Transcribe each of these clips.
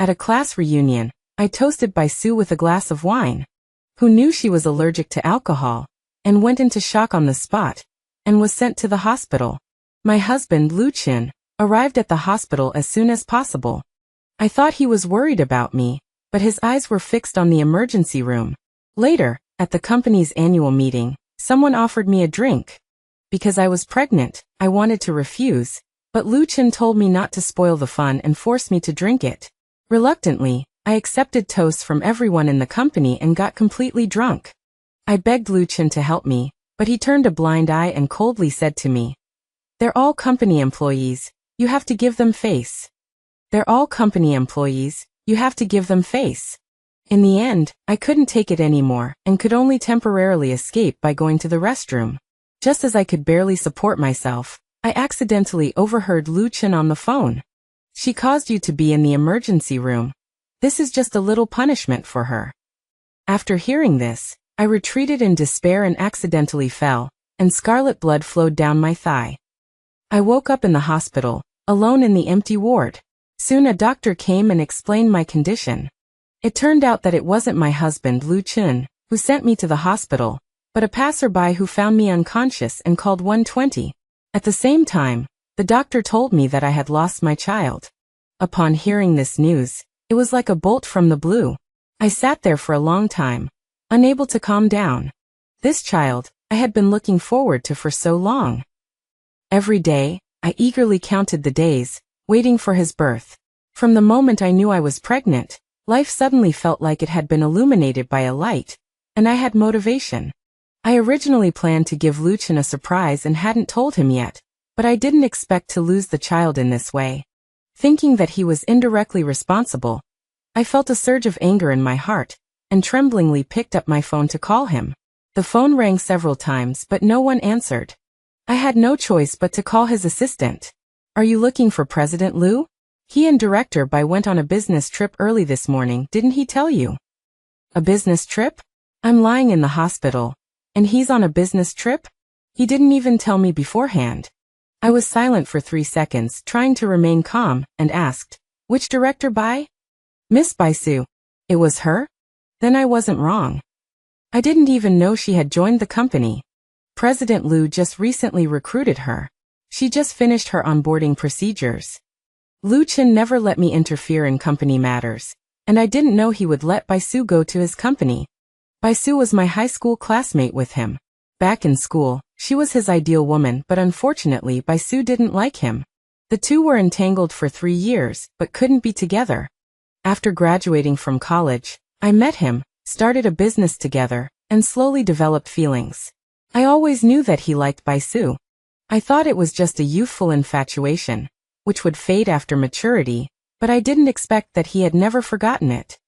At a class reunion, I toasted Baisu with a glass of wine. Who knew she was allergic to alcohol, and went into shock on the spot, and was sent to the hospital. My husband, Lu Chin, arrived at the hospital as soon as possible. I thought he was worried about me, but his eyes were fixed on the emergency room. Later, at the company's annual meeting, someone offered me a drink. Because I was pregnant, I wanted to refuse, but Lu Chin told me not to spoil the fun and forced me to drink it. Reluctantly, I accepted toasts from everyone in the company and got completely drunk. I begged Lu Chin to help me, but he turned a blind eye and coldly said to me, "They're all company employees, you have to give them face. They're all company employees, you have to give them face." In the end, I couldn't take it anymore and could only temporarily escape by going to the restroom. Just as I could barely support myself, I accidentally overheard Lu Chin on the phone. "She caused you to be in the emergency room. This is just a little punishment for her." After hearing this, I retreated in despair and accidentally fell, and scarlet blood flowed down my thigh. I woke up in the hospital, alone in the empty ward. Soon a doctor came and explained my condition. It turned out that it wasn't my husband Lu Chin who sent me to the hospital, but a passerby who found me unconscious and called 120. At the same time, the doctor told me that I had lost my child. Upon hearing this news, it was like a bolt from the blue. I sat there for a long time, unable to calm down. This child, I had been looking forward to for so long. Every day, I eagerly counted the days, waiting for his birth. From the moment I knew I was pregnant, life suddenly felt like it had been illuminated by a light, and I had motivation. I originally planned to give Lu Chin a surprise and hadn't told him yet, but I didn't expect to lose the child in this way. Thinking that he was indirectly responsible, I felt a surge of anger in my heart, and tremblingly picked up my phone to call him. The phone rang several times but no one answered. I had no choice but to call his assistant. "Are you looking for President Lu? He and Director Bai went on a business trip early this morning, didn't he tell you?" "A business trip? I'm lying in the hospital, and he's on a business trip? He didn't even tell me beforehand." I was silent for 3 seconds, trying to remain calm, and asked, "Which Director Bai?" "Miss Baisu." "It was her? Then I wasn't wrong. I didn't even know she had joined the company. President Lu just recently recruited her. She just finished her onboarding procedures." Lu Chin never let me interfere in company matters, and I didn't know he would let Baisu go to his company. Baisu was my high school classmate with him. Back in school, she was his ideal woman, but unfortunately Baisu didn't like him. The two were entangled for 3 years, but couldn't be together. After graduating from college, I met him, started a business together, and slowly developed feelings. I always knew that he liked Baisu. I thought it was just a youthful infatuation, which would fade after maturity, but I didn't expect that he had never forgotten it.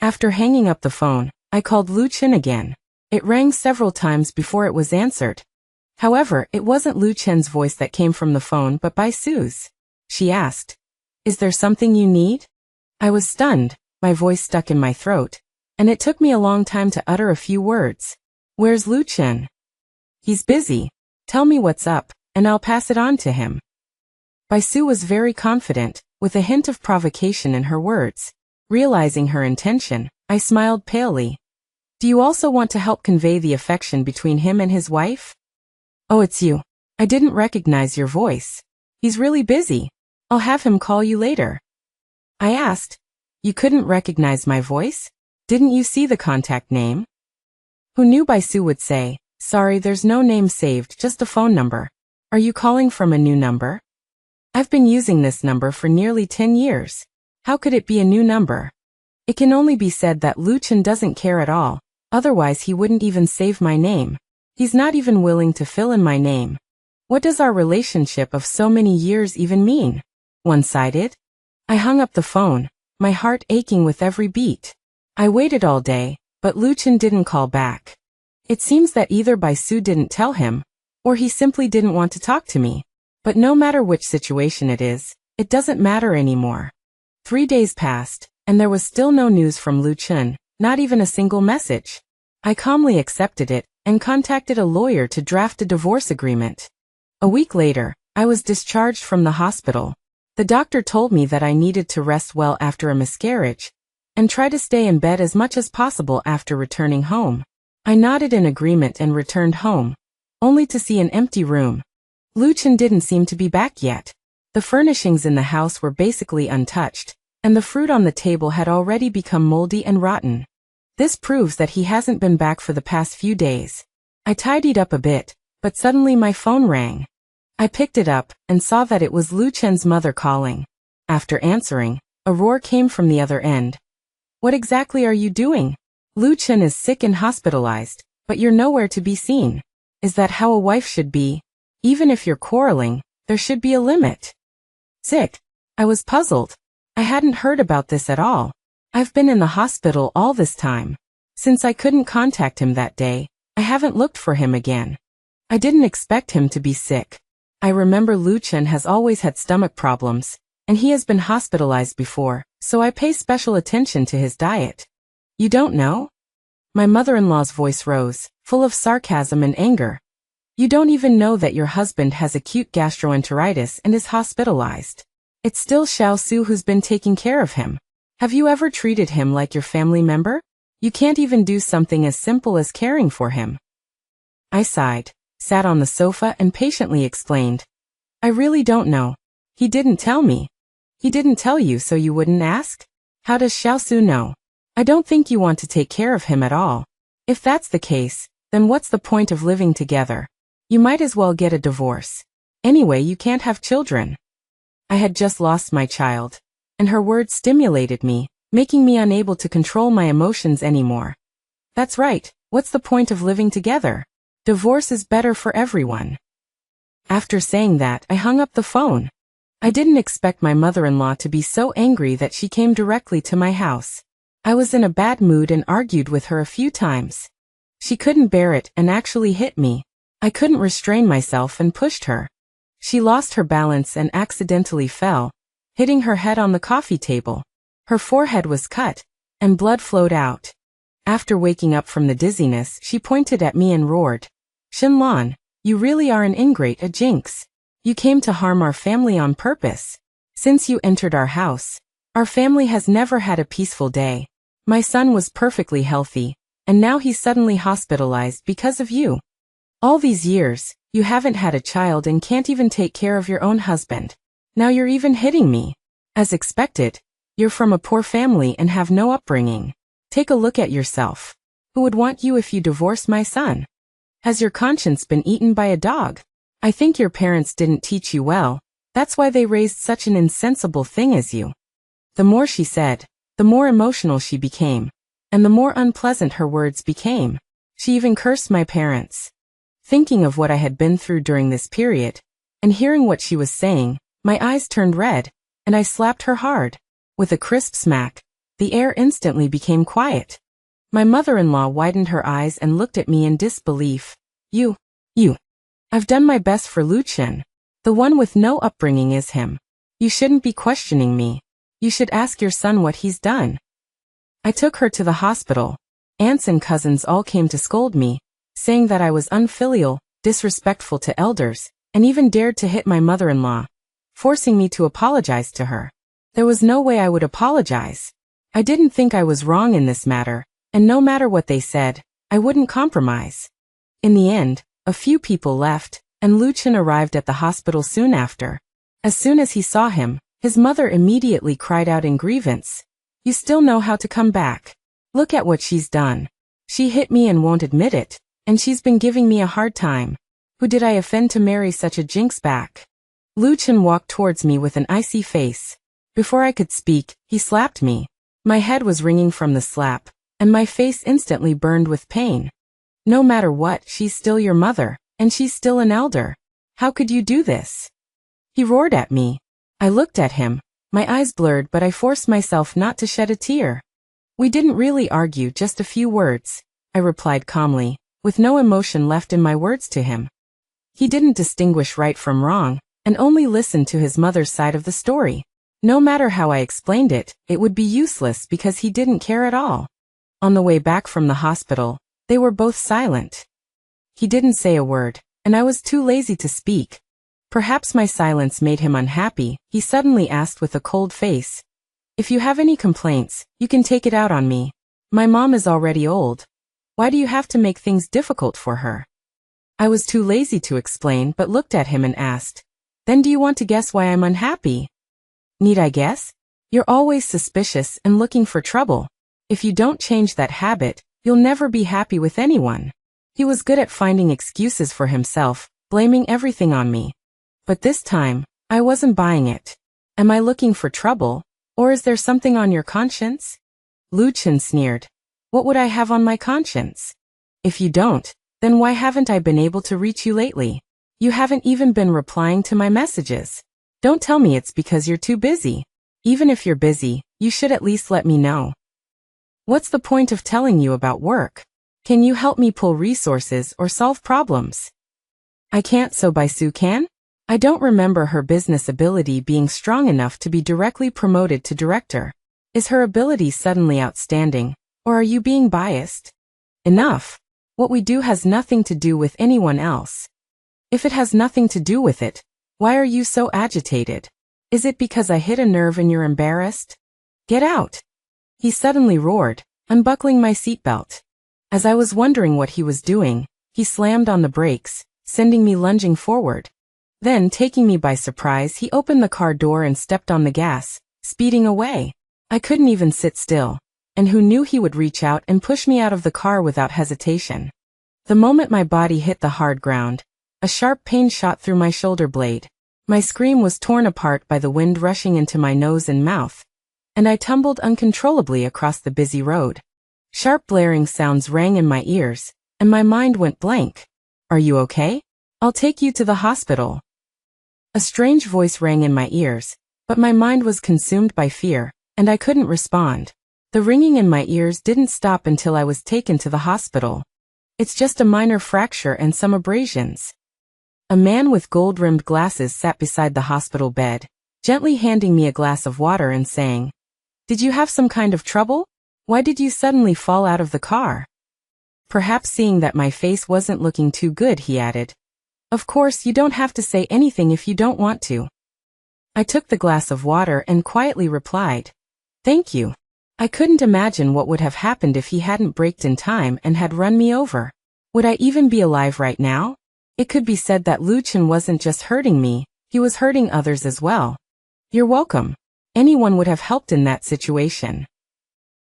After hanging up the phone, I called Lu Chin again. It rang several times before it was answered. However, it wasn't Lu Chin's voice that came from the phone but Baisu's. She asked, "Is there something you need?" I was stunned, my voice stuck in my throat, and it took me a long time to utter a few words. "Where's Lu Chin?" "He's busy. Tell me what's up, and I'll pass it on to him." Baisu was very confident, with a hint of provocation in her words. Realizing her intention, I smiled palely. "Do you also want to help convey the affection between him and his wife?" "Oh, it's you. I didn't recognize your voice. He's really busy. I'll have him call you later." I asked, "You couldn't recognize my voice? Didn't you see the contact name?" Who knew Baisu would say, "Sorry, there's no name saved, just a phone number. Are you calling from a new number?" "I've been using this number for nearly 10 years. How could it be a new number?" It can only be said that Lu Chin doesn't care at all, otherwise he wouldn't even save my name. He's not even willing to fill in my name. What does our relationship of so many years even mean? One-sided? I hung up the phone, my heart aching with every beat. I waited all day, but Lu Chin didn't call back. It seems that either Baisu didn't tell him, or he simply didn't want to talk to me. But no matter which situation it is, it doesn't matter anymore. 3 days passed, and there was still no news from Lu Chin, not even a single message. I calmly accepted it, and contacted a lawyer to draft a divorce agreement. A week later, I was discharged from the hospital. The doctor told me that I needed to rest well after a miscarriage, and try to stay in bed as much as possible after returning home. I nodded in agreement and returned home, only to see an empty room. Lucien didn't seem to be back yet. The furnishings in the house were basically untouched, and the fruit on the table had already become moldy and rotten. This proves that he hasn't been back for the past few days. I tidied up a bit, but suddenly my phone rang. I picked it up and saw that it was Lucien's mother calling. After answering, a roar came from the other end. "What exactly are you doing? Lucien is sick and hospitalized, but you're nowhere to be seen. Is that how a wife should be? Even if you're quarreling, there should be a limit." Sick? I was puzzled. I hadn't heard about this at all. I've been in the hospital all this time. Since I couldn't contact him that day, I haven't looked for him again. I didn't expect him to be sick. I remember Lucien has always had stomach problems, and he has been hospitalized before, so I pay special attention to his diet. "You don't know?" My mother-in-law's voice rose, full of sarcasm and anger. "You don't even know that your husband has acute gastroenteritis and is hospitalized. It's still Xiaosu who's been taking care of him. Have you ever treated him like your family member? You can't even do something as simple as caring for him." I sighed, sat on the sofa and patiently explained. "I really don't know. He didn't tell me." "He didn't tell you so you wouldn't ask? How does Xiaosu know? I don't think you want to take care of him at all. If that's the case, then what's the point of living together? You might as well get a divorce. Anyway, you can't have children." I had just lost my child, and her words stimulated me, making me unable to control my emotions anymore. "That's right, what's the point of living together? Divorce is better for everyone." After saying that, I hung up the phone. I didn't expect my mother-in-law to be so angry that she came directly to my house. I was in a bad mood and argued with her a few times. She couldn't bear it and actually hit me. I couldn't restrain myself and pushed her. She lost her balance and accidentally fell, hitting her head on the coffee table. Her forehead was cut, and blood flowed out. After waking up from the dizziness, she pointed at me and roared, "Shinlan, you really are an ingrate, a jinx. You came to harm our family on purpose. Since you entered our house, our family has never had a peaceful day. My son was perfectly healthy, and now he's suddenly hospitalized because of you. All these years, you haven't had a child and can't even take care of your own husband. Now you're even hitting me. As expected, you're from a poor family and have no upbringing. Take a look at yourself. Who would want you if you divorced my son? Has your conscience been eaten by a dog? I think your parents didn't teach you well. That's why they raised such an insensible thing as you." The more she said, the more emotional she became, and the more unpleasant her words became. She even cursed my parents. Thinking of what I had been through during this period, and hearing what she was saying, my eyes turned red, and I slapped her hard. With a crisp smack, the air instantly became quiet. My mother-in-law widened her eyes and looked at me in disbelief. You. I've done my best for Lucien. The one with no upbringing is him. You shouldn't be questioning me. You should ask your son what he's done." I took her to the hospital. Aunts and cousins all came to scold me, saying that I was unfilial, disrespectful to elders, and even dared to hit my mother-in-law, forcing me to apologize to her. There was no way I would apologize. I didn't think I was wrong in this matter, and no matter what they said, I wouldn't compromise. In the end, a few people left, and Lucien arrived at the hospital soon after. As soon as he saw him, his mother immediately cried out in grievance, "You still know how to come back. Look at what she's done. She hit me and won't admit it, and she's been giving me a hard time. Who did I offend to marry such a jinx back?" Lucien walked towards me with an icy face. Before I could speak, he slapped me. My head was ringing from the slap, and my face instantly burned with pain. "No matter what, she's still your mother, and she's still an elder. How could you do this?" He roared at me. I looked at him, my eyes blurred, but I forced myself not to shed a tear. "We didn't really argue, just a few words," I replied calmly, with no emotion left in my words to him. He didn't distinguish right from wrong, and only listened to his mother's side of the story. No matter how I explained it, it would be useless because he didn't care at all. On the way back from the hospital, they were both silent. He didn't say a word, and I was too lazy to speak. Perhaps my silence made him unhappy. He suddenly asked with a cold face, "If you have any complaints, you can take it out on me. My mom is already old. Why do you have to make things difficult for her?" I was too lazy to explain but looked at him and asked, "Then do you want to guess why I'm unhappy?" "Need I guess? You're always suspicious and looking for trouble. If you don't change that habit, you'll never be happy with anyone." He was good at finding excuses for himself, blaming everything on me. But this time, I wasn't buying it. "Am I looking for trouble? Or is there something on your conscience?" Lu Chen sneered. "What would I have on my conscience? If you don't, then why haven't I been able to reach you lately? You haven't even been replying to my messages. Don't tell me it's because you're too busy. Even if you're busy, you should at least let me know. What's the point of telling you about work? Can you help me pull resources or solve problems?" "I can't, so Baisu can?" I don't remember her business ability being strong enough to be directly promoted to director. Is her ability suddenly outstanding, or are you being biased? Enough. What we do has nothing to do with anyone else. If it has nothing to do with it, why are you so agitated? Is it because I hit a nerve and you're embarrassed? Get out! He suddenly roared, unbuckling my seatbelt. As I was wondering what he was doing, he slammed on the brakes, sending me lunging forward. Then, taking me by surprise, he opened the car door and stepped on the gas, speeding away. I couldn't even sit still, and who knew he would reach out and push me out of the car without hesitation. The moment my body hit the hard ground, a sharp pain shot through my shoulder blade. My scream was torn apart by the wind rushing into my nose and mouth, and I tumbled uncontrollably across the busy road. Sharp blaring sounds rang in my ears, and my mind went blank. "Are you okay? I'll take you to the hospital." A strange voice rang in my ears, but my mind was consumed by fear, and I couldn't respond. The ringing in my ears didn't stop until I was taken to the hospital. "It's just a minor fracture and some abrasions." A man with gold-rimmed glasses sat beside the hospital bed, gently handing me a glass of water and saying, "Did you have some kind of trouble? Why did you suddenly fall out of the car?" Perhaps seeing that my face wasn't looking too good, he added, "Of course, you don't have to say anything if you don't want to." I took the glass of water and quietly replied, "Thank you." I couldn't imagine what would have happened if he hadn't braked in time and had run me over. Would I even be alive right now? It could be said that Lu Chen wasn't just hurting me, he was hurting others as well. "You're welcome. Anyone would have helped in that situation."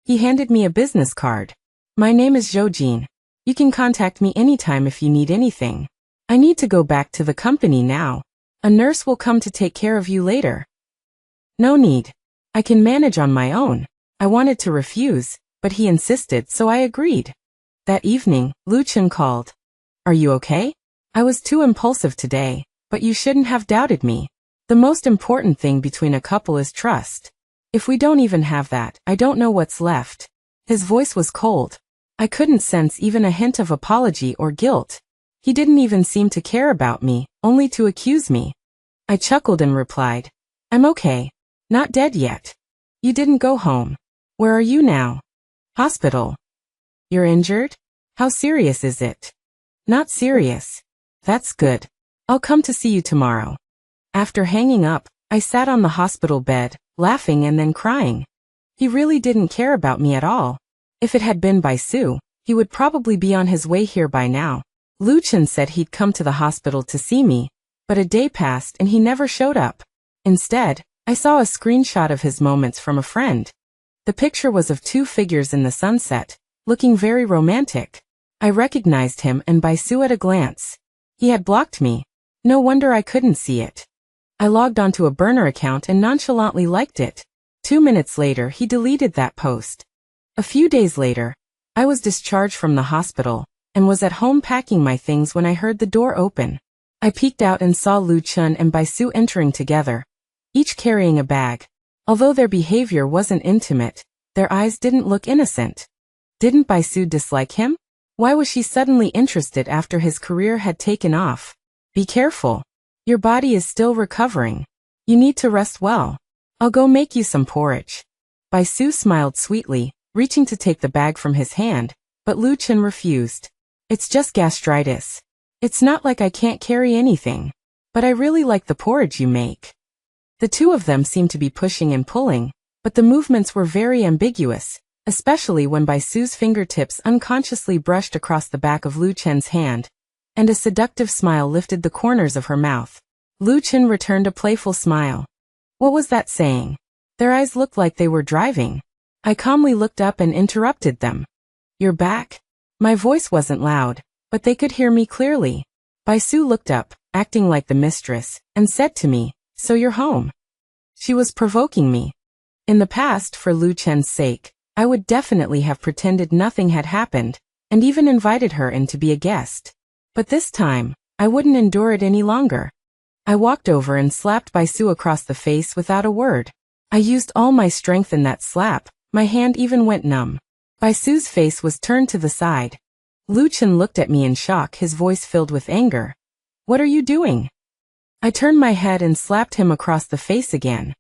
He handed me a business card. "My name is Zhou Jin. You can contact me anytime if you need anything. I need to go back to the company now. A nurse will come to take care of you later." "No need. I can manage on my own." I wanted to refuse, but he insisted, so I agreed. That evening, Lu Chen called. "Are you okay? I was too impulsive today, but you shouldn't have doubted me. The most important thing between a couple is trust. If we don't even have that, I don't know what's left." His voice was cold. I couldn't sense even a hint of apology or guilt. He didn't even seem to care about me, only to accuse me. I chuckled and replied, "I'm okay. Not dead yet." "You didn't go home. Where are you now?" "Hospital." "You're injured? How serious is it?" "Not serious." "That's good. I'll come to see you tomorrow." After hanging up, I sat on the hospital bed, laughing and then crying. He really didn't care about me at all. If it had been Baisu, he would probably be on his way here by now. Lu Chen said he'd come to the hospital to see me, but a day passed and he never showed up. Instead, I saw a screenshot of his moments from a friend. The picture was of two figures in the sunset, looking very romantic. I recognized him and Baisu at a glance. He had blocked me. No wonder I couldn't see it. I logged onto a burner account and nonchalantly liked it. 2 minutes later, he deleted that post. A few days later, I was discharged from the hospital and was at home packing my things when I heard the door open. I peeked out and saw Lu Chen and Baisu entering together, each carrying a bag. Although their behavior wasn't intimate, their eyes didn't look innocent. Didn't Baisu dislike him? Why was she suddenly interested after his career had taken off? Be careful. Your body is still recovering. You need to rest well. I'll go make you some porridge. Baisu smiled sweetly, reaching to take the bag from his hand, but Lu Chen refused. It's just gastritis. It's not like I can't carry anything. but I really like the porridge you make. The two of them seemed to be pushing and pulling, but the movements were very ambiguous, especially when Baisu's fingertips unconsciously brushed across the back of Lu Chen's hand, and a seductive smile lifted the corners of her mouth. Lu Chen returned a playful smile. What was that saying? Their eyes looked like they were driving. I calmly looked up and interrupted them. You're back? My voice wasn't loud, but they could hear me clearly. Baisu looked up, acting like the mistress, and said to me, so you're home. She was provoking me. In the past, for Lu Chen's sake, I would definitely have pretended nothing had happened, and even invited her in to be a guest. But this time, I wouldn't endure it any longer. I walked over and slapped Baisu across the face without a word. I used all my strength in that slap, my hand even went numb. Baisu's face was turned to the side. Lu Chen looked at me in shock, his voice filled with anger. What are you doing? I turned my head and slapped him across the face again.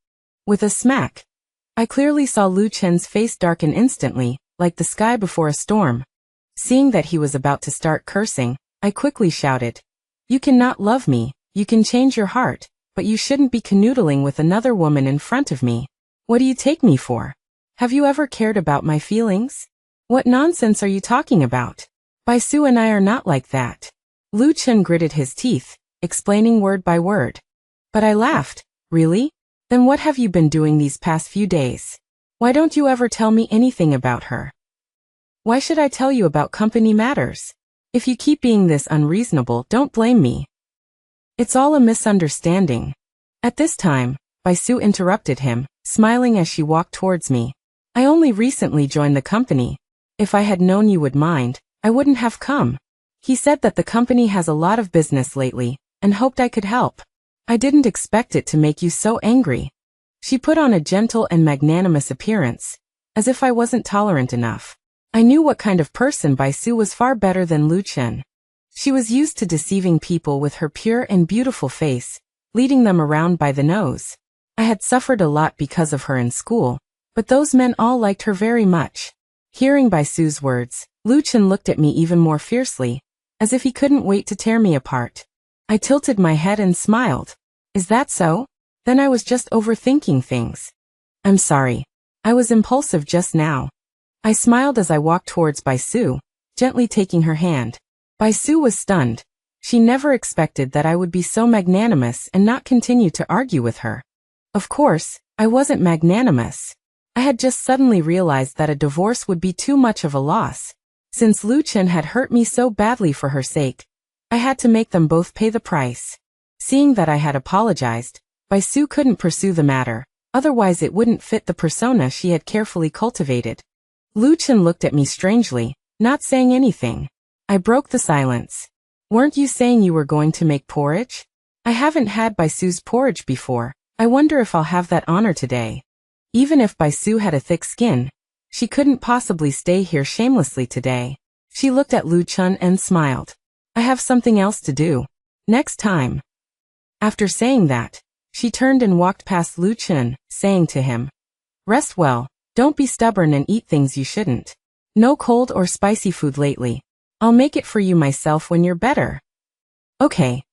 With a smack. I clearly saw Lu Chen's face darken instantly, like the sky before a storm. Seeing that he was about to start cursing, I quickly shouted, You cannot love me, you can change your heart, but you shouldn't be canoodling with another woman in front of me. What do you take me for? Have you ever cared about my feelings? What nonsense are you talking about? Baisu and I are not like that. Lu Chen gritted his teeth, explaining word by word. But I laughed. Really? Then what have you been doing these past few days? Why don't you ever tell me anything about her? Why should I tell you about company matters? If you keep being this unreasonable, don't blame me. It's all a misunderstanding. At this time, Baisu interrupted him, smiling as she walked towards me. I only recently joined the company. If I had known you would mind, I wouldn't have come. He said that the company has a lot of business lately, and hoped I could help. I didn't expect it to make you so angry. She put on a gentle and magnanimous appearance, as if I wasn't tolerant enough. I knew what kind of person Baisu was far better than Lu Chen. She was used to deceiving people with her pure and beautiful face, leading them around by the nose. I had suffered a lot because of her in school, but those men all liked her very much. Hearing Baisu's words, Lu Chen looked at me even more fiercely, as if he couldn't wait to tear me apart. I tilted my head and smiled. Is that so? Then I was just overthinking things. I'm sorry. I was impulsive just now. I smiled as I walked towards Baisu, gently taking her hand. Baisu was stunned. She never expected that I would be so magnanimous and not continue to argue with her. Of course, I wasn't magnanimous. I had just suddenly realized that a divorce would be too much of a loss. Since Lu Chen had hurt me so badly for her sake, I had to make them both pay the price. Seeing that I had apologized, Baisu couldn't pursue the matter, otherwise it wouldn't fit the persona she had carefully cultivated. Lu Chen looked at me strangely, not saying anything. I broke the silence. Weren't you saying you were going to make porridge? I haven't had Baisu's porridge before. I wonder if I'll have that honor today. Even if Baisu had a thick skin, she couldn't possibly stay here shamelessly today. She looked at Lu Chen and smiled. I have something else to do. Next time. After saying that, she turned and walked past Lu Chen, saying to him, Rest well, don't be stubborn and eat things you shouldn't. No cold or spicy food lately. I'll make it for you myself when you're better. Okay.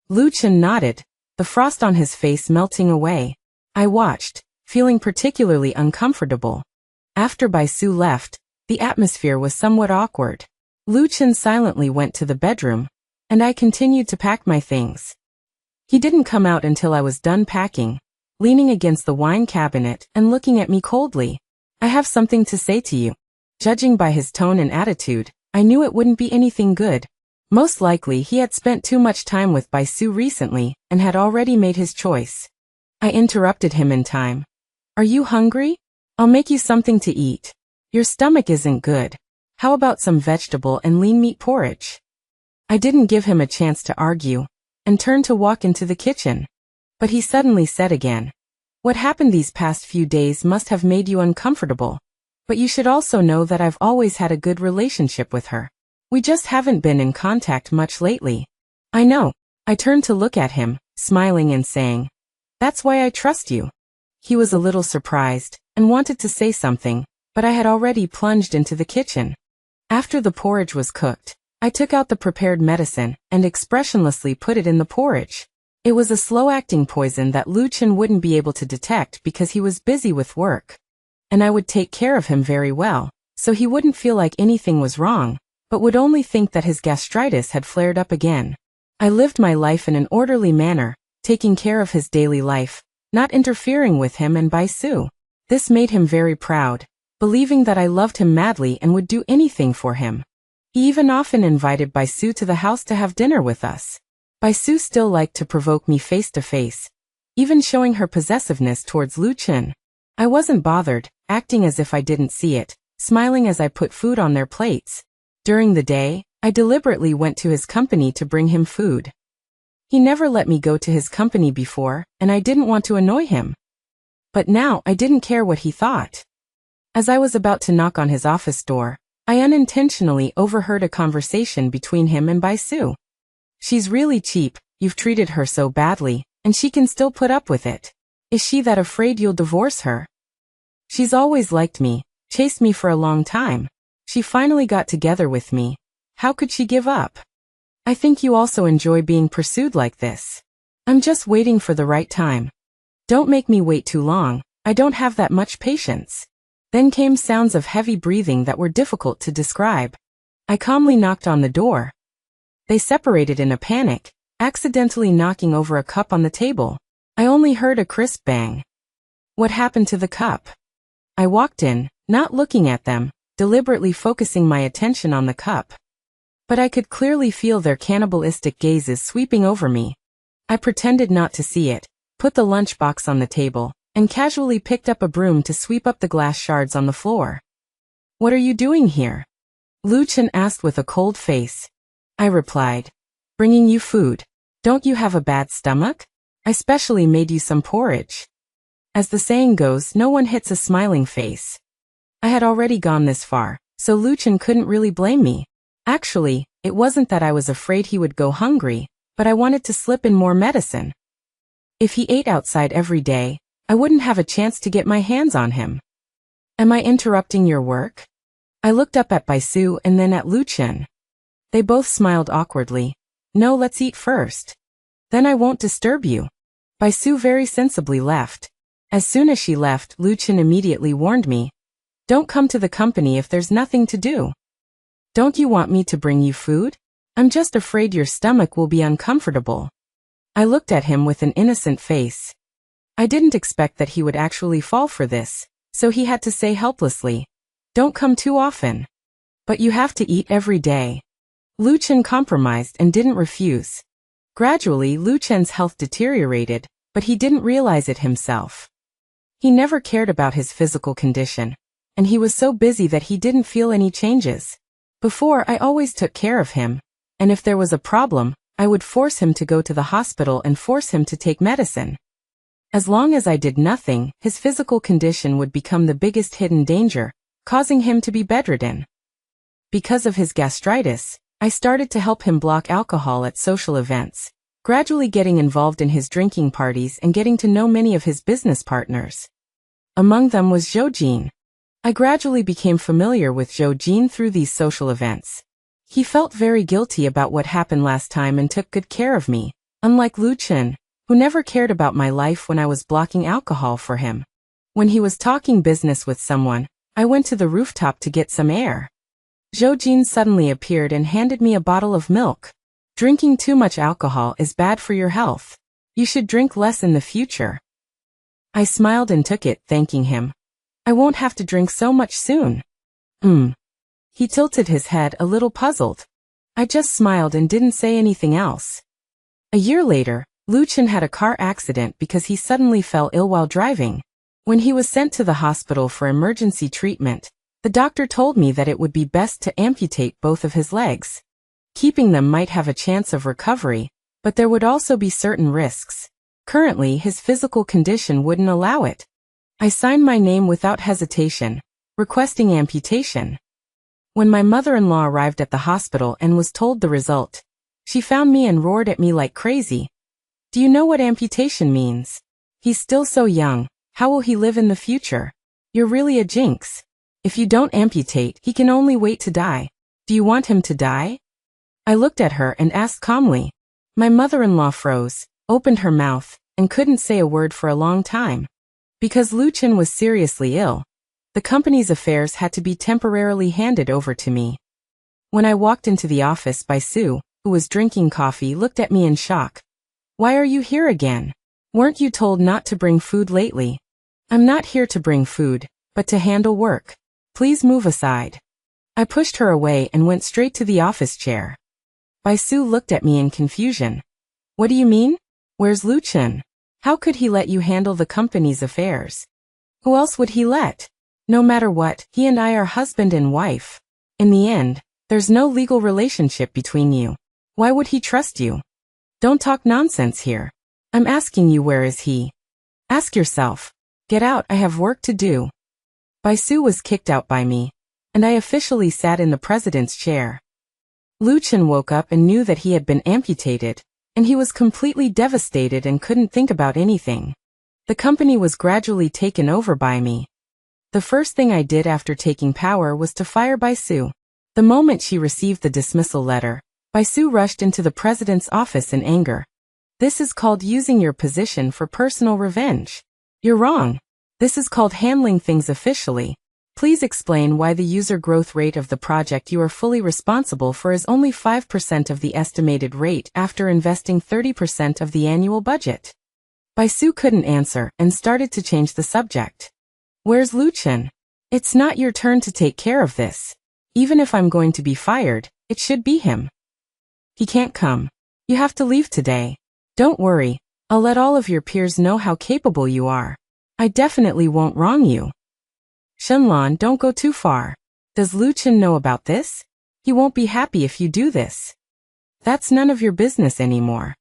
Lu Chen nodded, the frost on his face melting away. I watched, feeling particularly uncomfortable. After Baisu left, the atmosphere was somewhat awkward. Lu Chen silently went to the bedroom, and I continued to pack my things. He didn't come out until I was done packing, leaning against the wine cabinet and looking at me coldly. I have something to say to you. Judging by his tone and attitude, I knew it wouldn't be anything good. Most likely he had spent too much time with Baisu recently and had already made his choice. I interrupted him in time. Are you hungry? I'll make you something to eat. Your stomach isn't good. How about some vegetable and lean meat porridge? I didn't give him a chance to argue, and turned to walk into the kitchen. But he suddenly said again, What happened these past few days must have made you uncomfortable. But you should also know that I've always had a good relationship with her. We just haven't been in contact much lately. I know. I turned to look at him, smiling and saying, That's why I trust you. He was a little surprised, and wanted to say something, but I had already plunged into the kitchen. After the porridge was cooked, I took out the prepared medicine and expressionlessly put it in the porridge. It was a slow-acting poison that Lucien wouldn't be able to detect because he was busy with work. And I would take care of him very well, so he wouldn't feel like anything was wrong, but would only think that his gastritis had flared up again. I lived my life in an orderly manner, taking care of his daily life, not interfering with him and Baisu. This made him very proud, believing that I loved him madly and would do anything for him. He even often invited Baisu to the house to have dinner with us. Baisu still liked to provoke me face to face, even showing her possessiveness towards Lucien. I wasn't bothered, acting as if I didn't see it, smiling as I put food on their plates. During the day, I deliberately went to his company to bring him food. He never let me go to his company before, and I didn't want to annoy him. But now I didn't care what he thought. As I was about to knock on his office door, I unintentionally overheard a conversation between him and Baisu. She's really cheap, you've treated her so badly, and she can still put up with it. Is she that afraid you'll divorce her? She's always liked me, chased me for a long time. She finally got together with me. How could she give up? I think you also enjoy being pursued like this. I'm just waiting for the right time. Don't make me wait too long, I don't have that much patience. Then came sounds of heavy breathing that were difficult to describe. I calmly knocked on the door. They separated in a panic, accidentally knocking over a cup on the table. I only heard a crisp bang. What happened to the cup? I walked in, not looking at them, deliberately focusing my attention on the cup. But I could clearly feel their cannibalistic gazes sweeping over me. I pretended not to see it, put the lunchbox on the table, and casually picked up a broom to sweep up the glass shards on the floor. What are you doing here? Lucien asked with a cold face. I replied, bringing you food. Don't you have a bad stomach? I specially made you some porridge. As the saying goes, no one hits a smiling face. I had already gone this far, so Lucien couldn't really blame me. Actually, it wasn't that I was afraid he would go hungry, but I wanted to slip in more medicine. If he ate outside every day, I wouldn't have a chance to get my hands on him. Am I interrupting your work? I looked up at Baisu and then at Lucien. They both smiled awkwardly. No, let's eat first. Then I won't disturb you. Baisu very sensibly left. As soon as she left, Lucien immediately warned me. Don't come to the company if there's nothing to do. Don't you want me to bring you food? I'm just afraid your stomach will be uncomfortable. I looked at him with an innocent face. I didn't expect that he would actually fall for this, so he had to say helplessly, don't come too often. But you have to eat every day. Lucien compromised and didn't refuse. Gradually, Lucien's health deteriorated, but he didn't realize it himself. He never cared about his physical condition, and he was so busy that he didn't feel any changes. Before, I always took care of him, and if there was a problem, I would force him to go to the hospital and force him to take medicine. As long as I did nothing, his physical condition would become the biggest hidden danger, causing him to be bedridden. Because of his gastritis, I started to help him block alcohol at social events, gradually getting involved in his drinking parties and getting to know many of his business partners. Among them was Zhou. I gradually became familiar with Zhou through these social events. He felt very guilty about what happened last time and took good care of me, unlike Lucien, who never cared about my life when I was blocking alcohol for him. When he was talking business with someone, I went to the rooftop to get some air. Zhou suddenly appeared and handed me a bottle of milk. Drinking too much alcohol is bad for your health. You should drink less in the future. I smiled and took it, thanking him. I won't have to drink so much soon. He tilted his head, a little puzzled. I just smiled and didn't say anything else. A year later, Lucien had a car accident because he suddenly fell ill while driving. When he was sent to the hospital for emergency treatment, the doctor told me that it would be best to amputate both of his legs. Keeping them might have a chance of recovery, but there would also be certain risks. Currently, his physical condition wouldn't allow it. I signed my name without hesitation, requesting amputation. When my mother-in-law arrived at the hospital and was told the result, she found me and roared at me like crazy. Do you know what amputation means? He's still so young, how will he live in the future? You're really a jinx. If you don't amputate, he can only wait to die. Do you want him to die? I looked at her and asked calmly. My mother-in-law froze. opened her mouth, and couldn't say a word for a long time. Because Lu Chen was seriously ill, the company's affairs had to be temporarily handed over to me. When I walked into the office, Bai Su, who was drinking coffee, looked at me in shock. "Why are you here again? Weren't you told not to bring food lately?" "I'm not here to bring food, but to handle work. Please move aside." I pushed her away and went straight to the office chair. Bai Su looked at me in confusion. "What do you mean? Where's Lu Chen? How could he let you handle the company's affairs? Who else would he let? No matter what, he and I are husband and wife. In the end, there's no legal relationship between you. Why would he trust you? Don't talk nonsense here. I'm asking you, where is he? Ask yourself. Get out, I have work to do." Bai Su was kicked out by me, and I officially sat in the president's chair. Lu Chen woke up and knew that he had been amputated, and he was completely devastated and couldn't think about anything. The company was gradually taken over by me. The first thing I did after taking power was to fire Bai Su. The moment she received the dismissal letter, Bai Su rushed into the president's office in anger. "This is called using your position for personal revenge. You're wrong. This is called handling things officially. Please explain why the user growth rate of the project you are fully responsible for is only 5% of the estimated rate after investing 30% of the annual budget." Bai Su couldn't answer and started to change the subject. "Where's Lu Chen? It's not your turn to take care of this. Even if I'm going to be fired, it should be him. He can't come. You have to leave today. Don't worry, I'll let all of your peers know how capable you are. I definitely won't wrong you." "Shenlan, don't go too far. Does Lu Chen know about this? He won't be happy if you do this. That's none of your business anymore."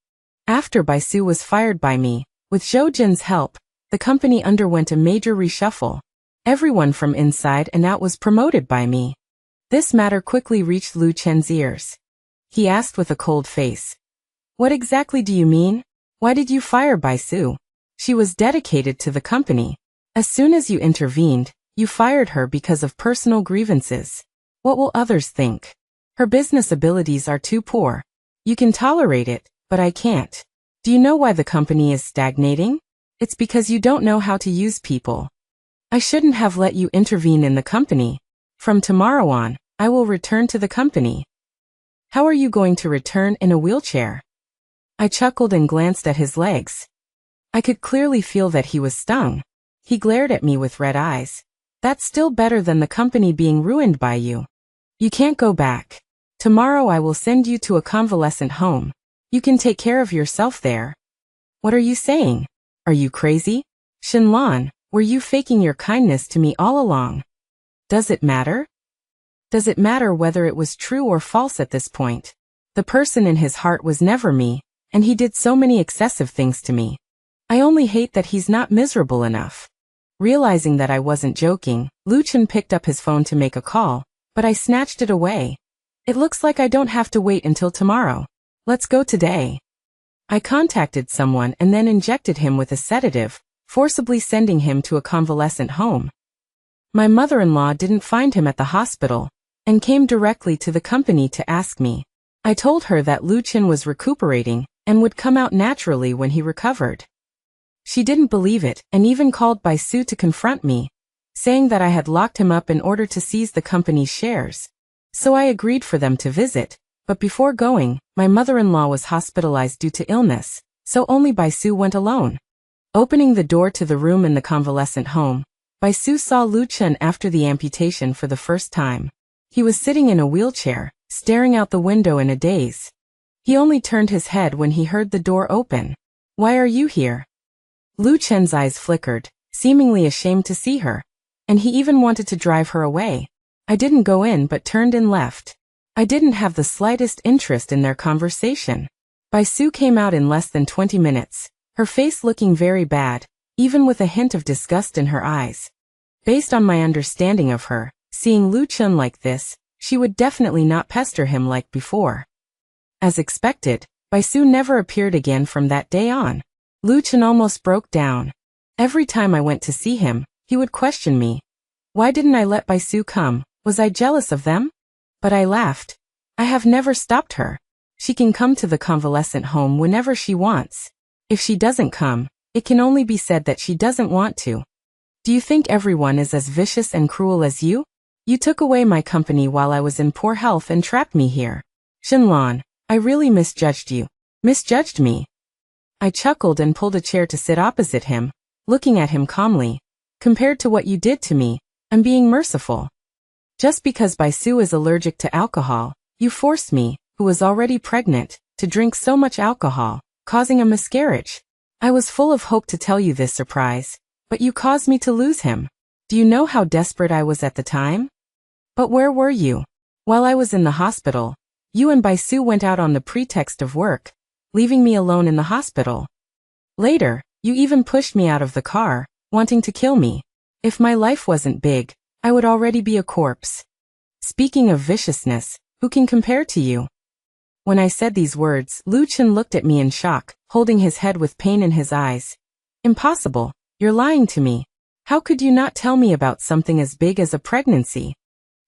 After Bai Su was fired by me, with Zhou Jin's help, the company underwent a major reshuffle. Everyone from inside and out was promoted by me. This matter quickly reached Lu Chen's ears. He asked with a cold face, "What exactly do you mean? Why did you fire Bai Su? She was dedicated to the company. As soon as you intervened, you fired her because of personal grievances. What will others think? Her business abilities are too poor. You can tolerate it, but I can't. Do you know why the company is stagnating? It's because you don't know how to use people. I shouldn't have let you intervene in the company. From tomorrow on, I will return to the company." "How are you going to return in a wheelchair?" I chuckled and glanced at his legs. I could clearly feel that he was stung. He glared at me with red eyes. "That's still better than the company being ruined by you. You can't go back. Tomorrow I will send you to a convalescent home. You can take care of yourself there." "What are you saying? Are you crazy? Shenlan, were you faking your kindness to me all along? Does it matter? Does it matter whether it was true or false at this point? The person in his heart was never me, and he did so many excessive things to me. I only hate that he's not miserable enough." Realizing that I wasn't joking, Lu Chen picked up his phone to make a call, but I snatched it away. "It looks like I don't have to wait until tomorrow. Let's go today." I contacted someone and then injected him with a sedative, forcibly sending him to a convalescent home. My mother-in-law didn't find him at the hospital, and came directly to the company to ask me. I told her that Lu Chen was recuperating, and would come out naturally when he recovered. She didn't believe it, and even called Bai Su to confront me, saying that I had locked him up in order to seize the company's shares. So I agreed for them to visit, but before going, my mother-in-law was hospitalized due to illness, so only Bai Su went alone. Opening the door to the room in the convalescent home, Bai Su saw Lu Chen after the amputation for the first time. He was sitting in a wheelchair, staring out the window in a daze. He only turned his head when he heard the door open. "Why are you here?" Lu Chen's eyes flickered, seemingly ashamed to see her, and he even wanted to drive her away. I didn't go in but turned and left. I didn't have the slightest interest in their conversation. Bai Su came out in less than 20 minutes, her face looking very bad, even with a hint of disgust in her eyes. Based on my understanding of her, seeing Lu Chen like this, she would definitely not pester him like before. As expected, Bai Su never appeared again from that day on. Lu Chen almost broke down. Every time I went to see him, he would question me. Why didn't I let Bai Su come? Was I jealous of them? But I laughed. I have never stopped her. She can come to the convalescent home whenever she wants. If she doesn't come, it can only be said that she doesn't want to. Do you think everyone is as vicious and cruel as you? You took away my company while I was in poor health and trapped me here. Shenlong, I really misjudged you. Misjudged me. I chuckled and pulled a chair to sit opposite him, looking at him calmly. Compared to what you did to me, I'm being merciful. Just because Bai Su is allergic to alcohol, you forced me, who was already pregnant, to drink so much alcohol, causing a miscarriage. I was full of hope to tell you this surprise, but you caused me to lose him. Do you know how desperate I was at the time? But where were you? While I was in the hospital, you and Bai Su went out on the pretext of work, leaving me alone in the hospital. Later, you even pushed me out of the car, wanting to kill me. If my life wasn't big, I would already be a corpse. Speaking of viciousness, who can compare to you? When I said these words, Lu Chen looked at me in shock, holding his head with pain in his eyes. Impossible, you're lying to me. How could you not tell me about something as big as a pregnancy?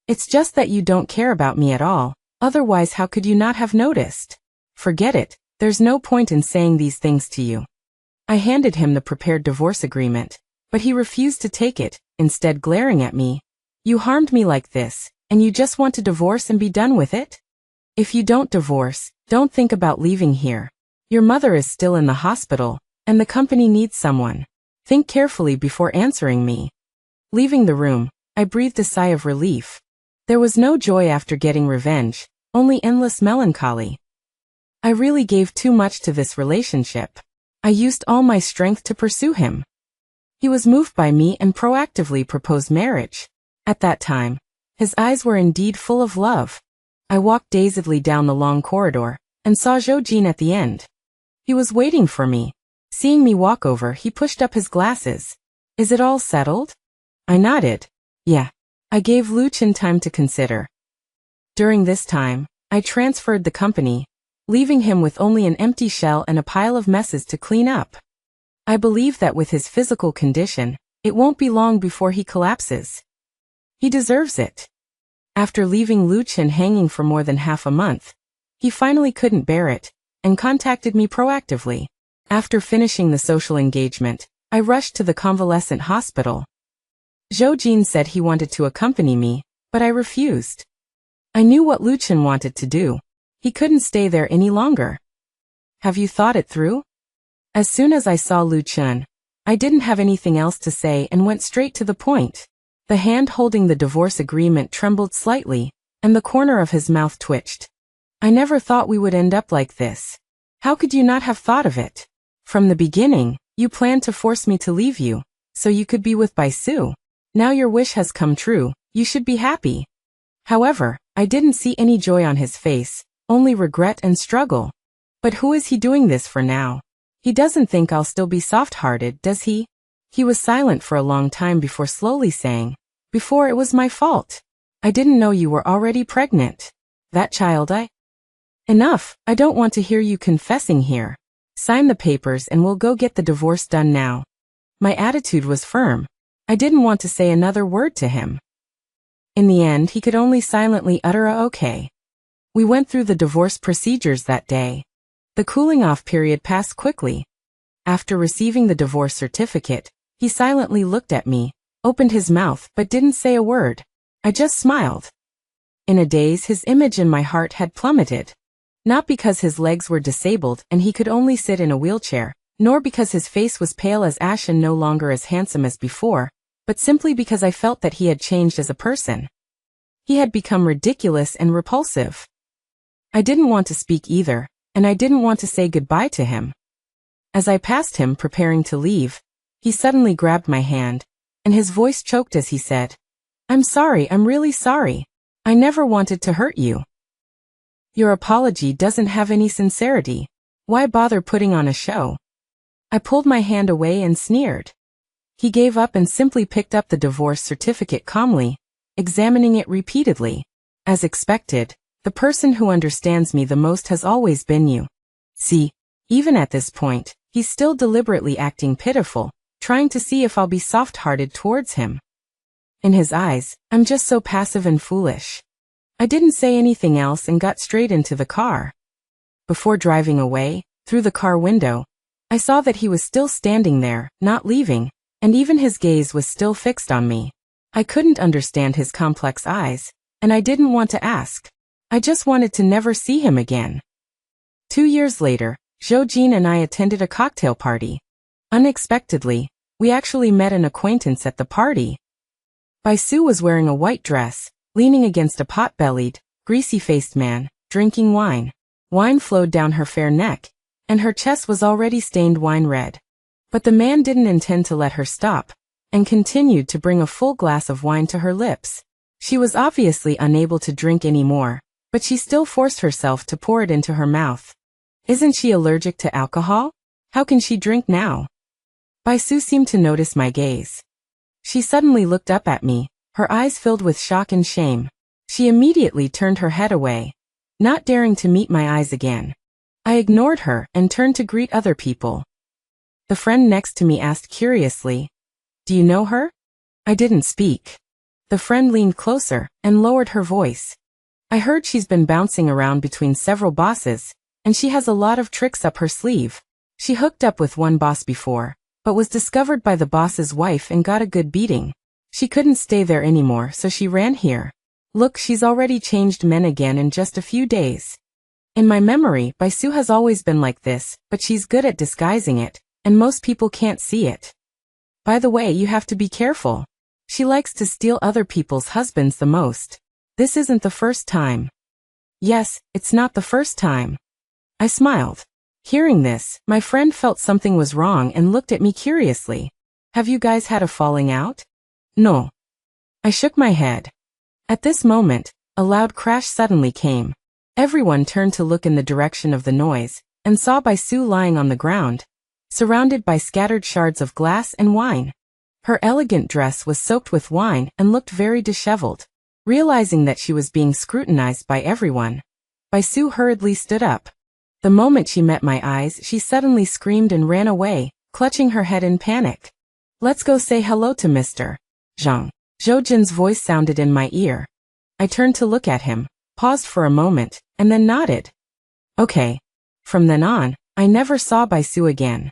It's just that you don't care about me at all, otherwise how could you not have noticed? Forget it, there's no point in saying these things to you. I handed him the prepared divorce agreement, but he refused to take it, instead glaring at me. You harmed me like this, and you just want to divorce and be done with it? If you don't divorce, don't think about leaving here. Your mother is still in the hospital, and the company needs someone. Think carefully before answering me. Leaving the room, I breathed a sigh of relief. There was no joy after getting revenge, only endless melancholy. I really gave too much to this relationship. I used all my strength to pursue him. He was moved by me and proactively proposed marriage. At that time, his eyes were indeed full of love. I walked dazedly down the long corridor, and saw Zhou Jin at the end. He was waiting for me. Seeing me walk over, he pushed up his glasses. Is it all settled? I nodded. Yeah. I gave Lu Chen time to consider. During this time, I transferred the company, leaving him with only an empty shell and a pile of messes to clean up. I believe that with his physical condition, it won't be long before he collapses. He deserves it. After leaving Lu Chen hanging for more than half a month, he finally couldn't bear it, and contacted me proactively. After finishing the social engagement, I rushed to the convalescent hospital. Zhou Jin said he wanted to accompany me, but I refused. I knew what Lu Chen wanted to do. He couldn't stay there any longer. Have you thought it through? As soon as I saw Lu Chen, I didn't have anything else to say and went straight to the point. The hand holding the divorce agreement trembled slightly, and the corner of his mouth twitched. I never thought we would end up like this. How could you not have thought of it? From the beginning, you planned to force me to leave you, so you could be with Bai Su. Now your wish has come true, you should be happy. However, I didn't see any joy on his face, only regret and struggle. But who is he doing this for now? He doesn't think I'll still be soft-hearted, does he? He was silent for a long time before slowly saying, Before it was my fault. I didn't know you were already pregnant. That child Enough, I don't want to hear you confessing here. Sign the papers and we'll go get the divorce done now. My attitude was firm. I didn't want to say another word to him. In the end, he could only silently utter a okay. We went through the divorce procedures that day. The cooling-off period passed quickly. After receiving the divorce certificate, he silently looked at me, opened his mouth but didn't say a word. I just smiled. In a daze, his image in my heart had plummeted. Not because his legs were disabled and he could only sit in a wheelchair, nor because his face was pale as ash and no longer as handsome as before, but simply because I felt that he had changed as a person. He had become ridiculous and repulsive. I didn't want to speak either, and I didn't want to say goodbye to him. As I passed him preparing to leave, he suddenly grabbed my hand, and his voice choked as he said, I'm sorry, I'm really sorry. I never wanted to hurt you. Your apology doesn't have any sincerity. Why bother putting on a show? I pulled my hand away and sneered. He gave up and simply picked up the divorce certificate calmly, examining it repeatedly. As expected, the person who understands me the most has always been you. See, even at this point, he's still deliberately acting pitiful, trying to see if I'll be soft-hearted towards him. In his eyes, I'm just so passive and foolish. I didn't say anything else and got straight into the car. Before driving away, through the car window, I saw that he was still standing there, not leaving, and even his gaze was still fixed on me. I couldn't understand his complex eyes, and I didn't want to ask. I just wanted to never see him again. 2 years later, Zhou and I attended a cocktail party. Unexpectedly, we actually met an acquaintance at the party. Baisu was wearing a white dress, leaning against a pot-bellied, greasy-faced man, drinking wine. Wine flowed down her fair neck, and her chest was already stained wine red. But the man didn't intend to let her stop, and continued to bring a full glass of wine to her lips. She was obviously unable to drink anymore, but she still forced herself to pour it into her mouth. Isn't she allergic to alcohol? How can she drink now? Baisu seemed to notice my gaze. She suddenly looked up at me, her eyes filled with shock and shame. She immediately turned her head away, not daring to meet my eyes again. I ignored her and turned to greet other people. The friend next to me asked curiously, "Do you know her?" I didn't speak. The friend leaned closer and lowered her voice. "I heard she's been bouncing around between several bosses, and she has a lot of tricks up her sleeve. She hooked up with one boss before, but was discovered by the boss's wife and got a good beating. She couldn't stay there anymore, so she ran here. Look, she's already changed men again in just a few days." In my memory, Baisu has always been like this, but she's good at disguising it, and most people can't see it. By the way, you have to be careful. She likes to steal other people's husbands the most. This isn't the first time. Yes, it's not the first time. I smiled. Hearing this, my friend felt something was wrong and looked at me curiously. Have you guys had a falling out? No. I shook my head. At this moment, a loud crash suddenly came. Everyone turned to look in the direction of the noise, and saw Baisu lying on the ground, surrounded by scattered shards of glass and wine. Her elegant dress was soaked with wine and looked very disheveled. Realizing that she was being scrutinized by everyone, Baisu hurriedly stood up. The moment she met my eyes, she suddenly screamed and ran away, clutching her head in panic. "Let's go say hello to Mr. Zhang." Zhou Jin's voice sounded in my ear. I turned to look at him, paused for a moment, and then nodded. Okay. From then on, I never saw Baisu again.